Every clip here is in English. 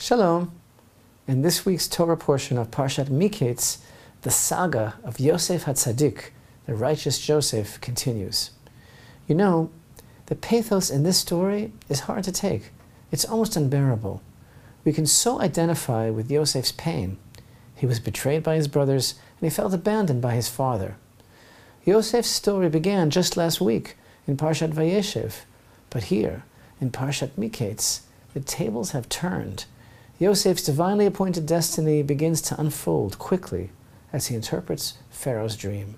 Shalom. In this week's Torah portion of Parashat Miketz, the saga of Yosef HaTzadik, the righteous Joseph, continues. You know, the pathos in this story is hard to take. It's almost unbearable. We can so identify with Yosef's pain. He was betrayed by his brothers, and he felt abandoned by his father. Yosef's story began just last week in Parashat Vayeshev, but here, in Parashat Miketz, the tables have turned. Yosef's divinely appointed destiny begins to unfold quickly as he interprets Pharaoh's dream.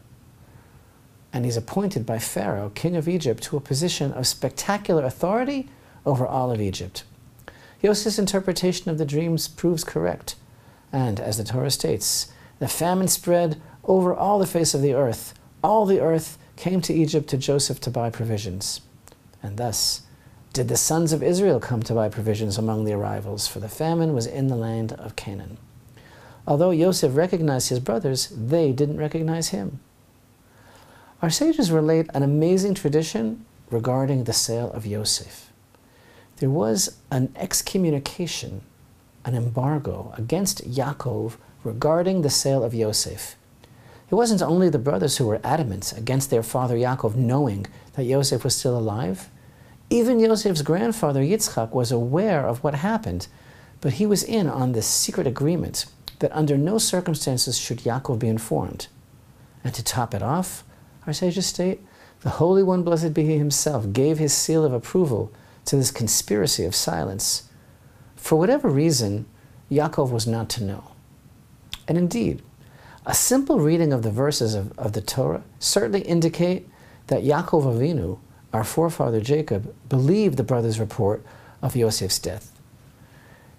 And he's appointed by Pharaoh, king of Egypt, to a position of spectacular authority over all of Egypt. Yosef's interpretation of the dreams proves correct, and as the Torah states, the famine spread over all the face of the earth. All the earth came to Egypt to Joseph to buy provisions. And thus did the sons of Israel come to buy provisions among the arrivals, for the famine was in the land of Canaan. Although Yosef recognized his brothers, they didn't recognize him. Our sages relate an amazing tradition regarding the sale of Yosef. There was an excommunication, an embargo against Yaakov regarding the sale of Yosef. It wasn't only the brothers who were adamant against their father Yaakov knowing that Yosef was still alive. Even Yosef's grandfather Yitzchak was aware of what happened, but he was in on this secret agreement that under no circumstances should Yaakov be informed. And to top it off, our sages state, the Holy One, blessed be He Himself, gave His seal of approval to this conspiracy of silence. For whatever reason, Yaakov was not to know. And indeed, a simple reading of the verses of the Torah certainly indicate that Yaakov Avinu, our forefather Jacob, believed the brothers' report of Yosef's death.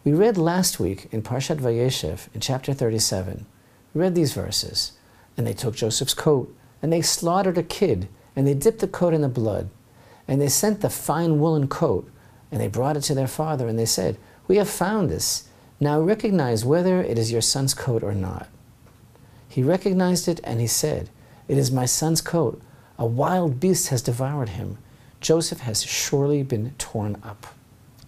We read last week in Parashat Vayeshev, in chapter 37, we read these verses, and they took Joseph's coat, and they slaughtered a kid, and they dipped the coat in the blood, and they sent the fine woolen coat, and they brought it to their father, and they said, "We have found this. Now recognize whether it is your son's coat or not." He recognized it, and he said, "It is my son's coat. A wild beast has devoured him. Joseph has surely been torn up."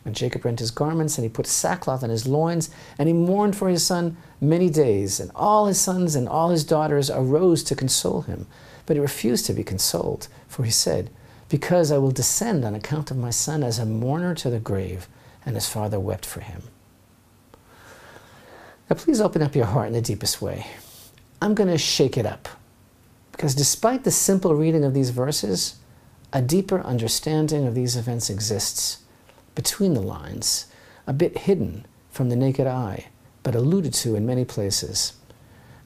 And Jacob rent his garments, and he put sackcloth on his loins, and he mourned for his son many days. And all his sons and all his daughters arose to console him. But he refused to be consoled, for he said, "Because I will descend on account of my son as a mourner to the grave." And his father wept for him. Now please open up your heart in the deepest way. I'm going to shake it up. Because despite the simple reading of these verses, a deeper understanding of these events exists between the lines, a bit hidden from the naked eye, but alluded to in many places.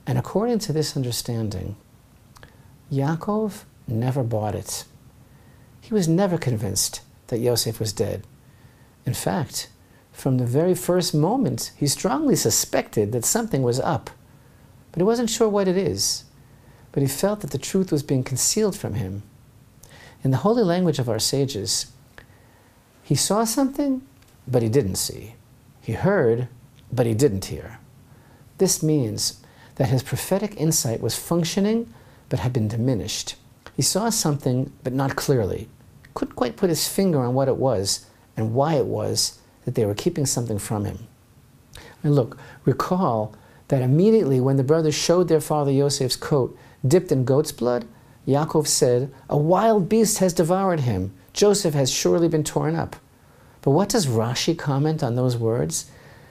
And according to this understanding, Yaakov never bought it. He was never convinced that Yosef was dead. In fact, from the very first moment, he strongly suspected that something was up, but he wasn't sure what it is. But he felt that the truth was being concealed from him. In the holy language of our sages, he saw something, but he didn't see. He heard, but he didn't hear. This means that his prophetic insight was functioning, but had been diminished. He saw something, but not clearly. Couldn't quite put his finger on what it was and why it was that they were keeping something from him. And look, recall that immediately when the brothers showed their father Yosef's coat dipped in goat's blood, Yaakov said, "A wild beast has devoured him. Joseph has surely been torn up." But what does Rashi comment on those words?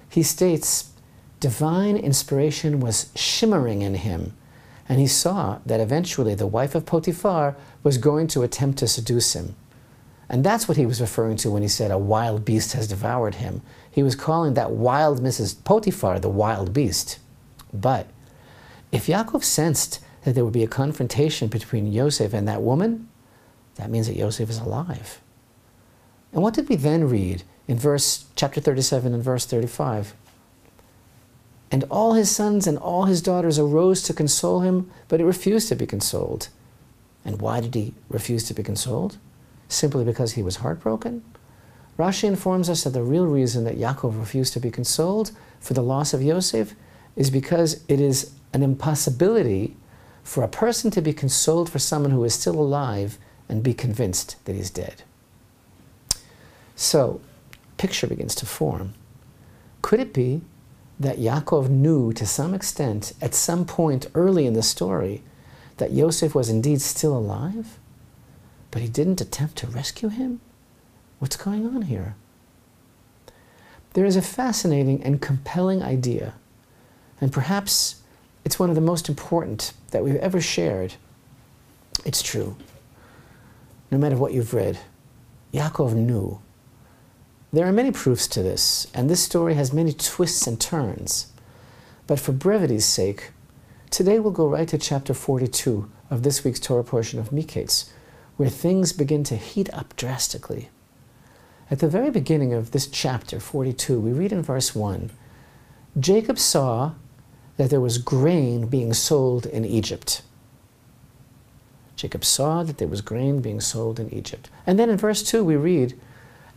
He states, divine inspiration was shimmering in him, and he saw that eventually the wife of Potiphar was going to attempt to seduce him. And that's what he was referring to when he said, "A wild beast has devoured him." He was calling that wild Mrs. Potiphar the wild beast. But if Yaakov sensed that there would be a confrontation between Yosef and that woman, that means that Yosef is alive. And what did we then read in chapter 37 and verse 35? "And all his sons and all his daughters arose to console him, but he refused to be consoled." And why did he refuse to be consoled? Simply because he was heartbroken? Rashi informs us that the real reason that Yaakov refused to be consoled for the loss of Yosef is because it is an impossibility for a person to be consoled for someone who is still alive and be convinced that he's dead. So, a picture begins to form. Could it be that Yaakov knew to some extent, at some point early in the story, that Yosef was indeed still alive, but he didn't attempt to rescue him? What's going on here? There is a fascinating and compelling idea, and perhaps it's one of the most important that we've ever shared. It's true. No matter what you've read, Yaakov knew. There are many proofs to this, and this story has many twists and turns. But for brevity's sake, today we'll go right to chapter 42 of this week's Torah portion of Miketz, where things begin to heat up drastically. At the very beginning of this chapter 42, we read in verse 1, Jacob saw that there was grain being sold in Egypt. Jacob saw that there was grain being sold in Egypt. And then in verse 2 we read,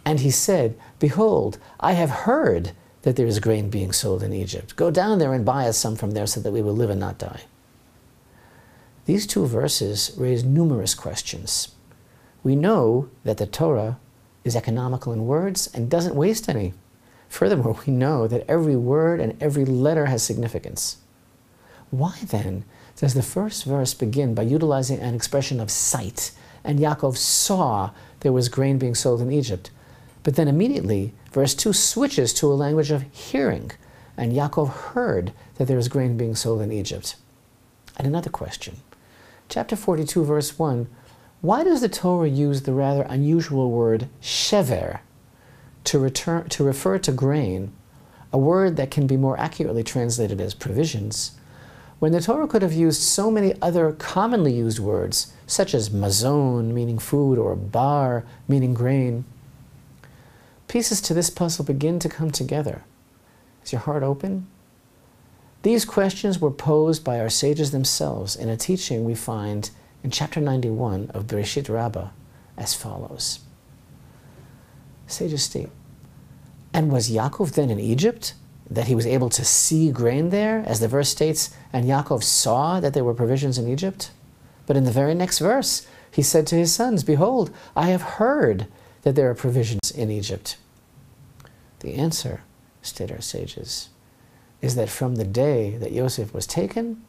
and he said, behold, I have heard that there is grain being sold in Egypt. Go down there and buy us some from there so that we will live and not die. These two verses raise numerous questions. We know that the Torah is economical in words and doesn't waste any. Furthermore, we know that every word and every letter has significance. Why then does the first verse begin by utilizing an expression of sight, and Yaakov saw there was grain being sold in Egypt? But then immediately, verse 2 switches to a language of hearing, and Yaakov heard that there was grain being sold in Egypt. And another question. Chapter 42, verse 1, why does the Torah use the rather unusual word shever to refer to grain, a word that can be more accurately translated as provisions, when the Torah could have used so many other commonly used words, such as mazon, meaning food, or bar, meaning grain? Pieces to this puzzle begin to come together. Is your heart open? These questions were posed by our sages themselves in a teaching we find in chapter 91 of Bereshit Rabbah as follows. Sages state, and was Yaakov then in Egypt, that he was able to see grain there, as the verse states, and Yaakov saw that there were provisions in Egypt? But in the very next verse, he said to his sons, behold, I have heard that there are provisions in Egypt. The answer, state our sages, is that from the day that Yosef was taken,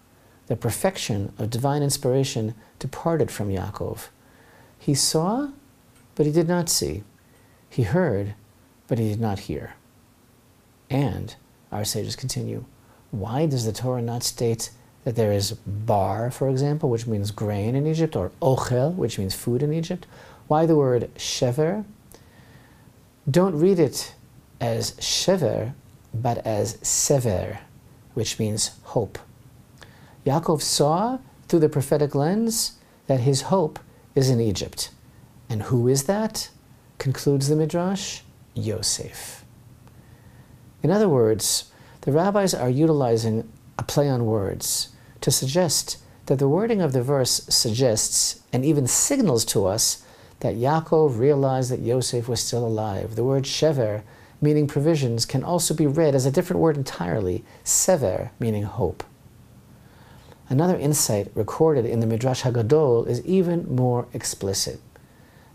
the perfection of divine inspiration departed from Yaakov. He saw, but he did not see. He heard, but he did not hear. And, our sages continue, why does the Torah not state that there is bar, for example, which means grain in Egypt, or ochel, which means food in Egypt? Why the word shever? Don't read it as shever, but as sever, which means hope. Yaakov saw through the prophetic lens that his hope is in Egypt. And who is that? Concludes the Midrash, Yosef. In other words, the rabbis are utilizing a play on words to suggest that the wording of the verse suggests and even signals to us that Yaakov realized that Yosef was still alive. The word shever, meaning provisions, can also be read as a different word entirely, sever, meaning hope. Another insight recorded in the Midrash Hagadol is even more explicit.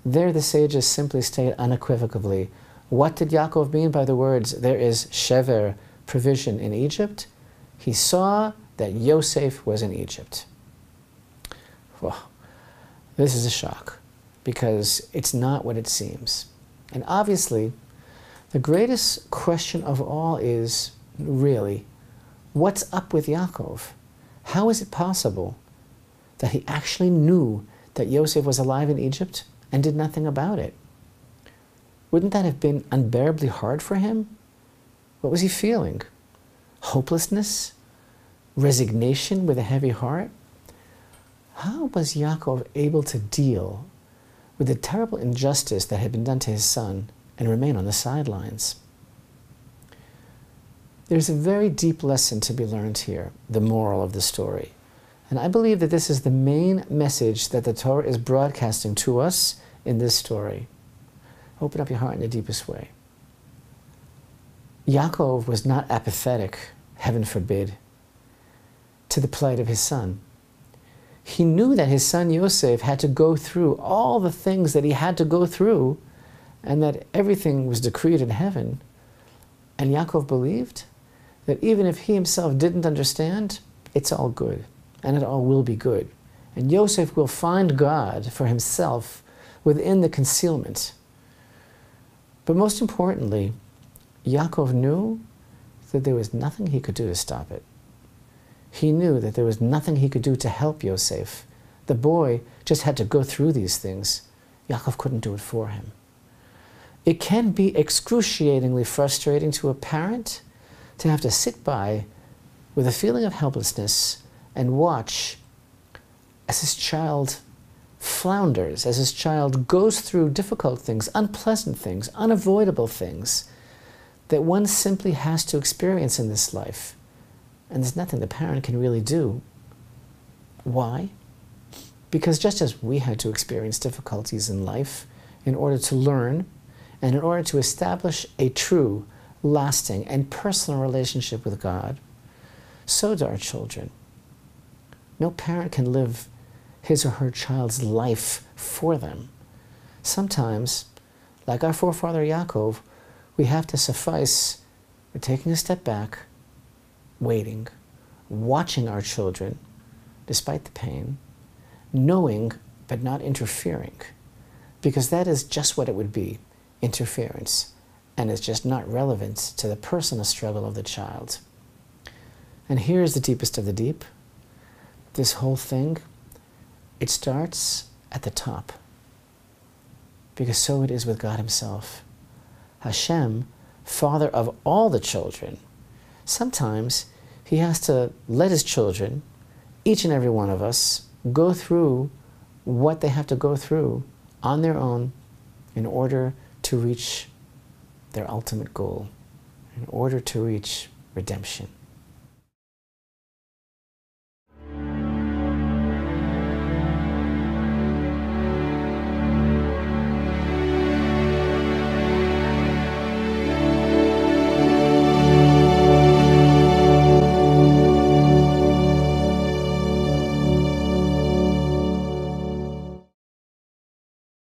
There the sages simply state unequivocally, what did Yaakov mean by the words, there is shever, provision in Egypt? He saw that Yosef was in Egypt. Well, this is a shock, because it's not what it seems. And obviously, the greatest question of all is, really, what's up with Yaakov? How is it possible that he actually knew that Yosef was alive in Egypt and did nothing about it? Wouldn't that have been unbearably hard for him? What was he feeling? Hopelessness? Resignation with a heavy heart? How was Yaakov able to deal with the terrible injustice that had been done to his son and remain on the sidelines? There's a very deep lesson to be learned here, the moral of the story. And I believe that this is the main message that the Torah is broadcasting to us in this story. Open up your heart in the deepest way. Yaakov was not apathetic, heaven forbid, to the plight of his son. He knew that his son Yosef had to go through all the things that he had to go through, and that everything was decreed in heaven. And Yaakov believed that even if he himself didn't understand, it's all good, and it all will be good. And Yosef will find God for himself within the concealment. But most importantly, Yaakov knew that there was nothing he could do to stop it. He knew that there was nothing he could do to help Yosef. The boy just had to go through these things. Yaakov couldn't do it for him. It can be excruciatingly frustrating to a parent to have to sit by with a feeling of helplessness and watch as his child flounders, as his child goes through difficult things, unpleasant things, unavoidable things that one simply has to experience in this life. And there's nothing the parent can really do. Why? Because just as we had to experience difficulties in life in order to learn and in order to establish a true, lasting, and personal relationship with God, so do our children. No parent can live his or her child's life for them. Sometimes, like our forefather Yaakov, we have to suffice with taking a step back, waiting, watching our children, despite the pain, knowing but not interfering, because that is just what it would be, interference, and it's just not relevant to the personal struggle of the child. And here's the deepest of the deep. This whole thing, it starts at the top, because so it is with God himself. Hashem, Father of all the children, sometimes he has to let his children, each and every one of us, go through what they have to go through on their own in order to reach their ultimate goal, in order to reach redemption.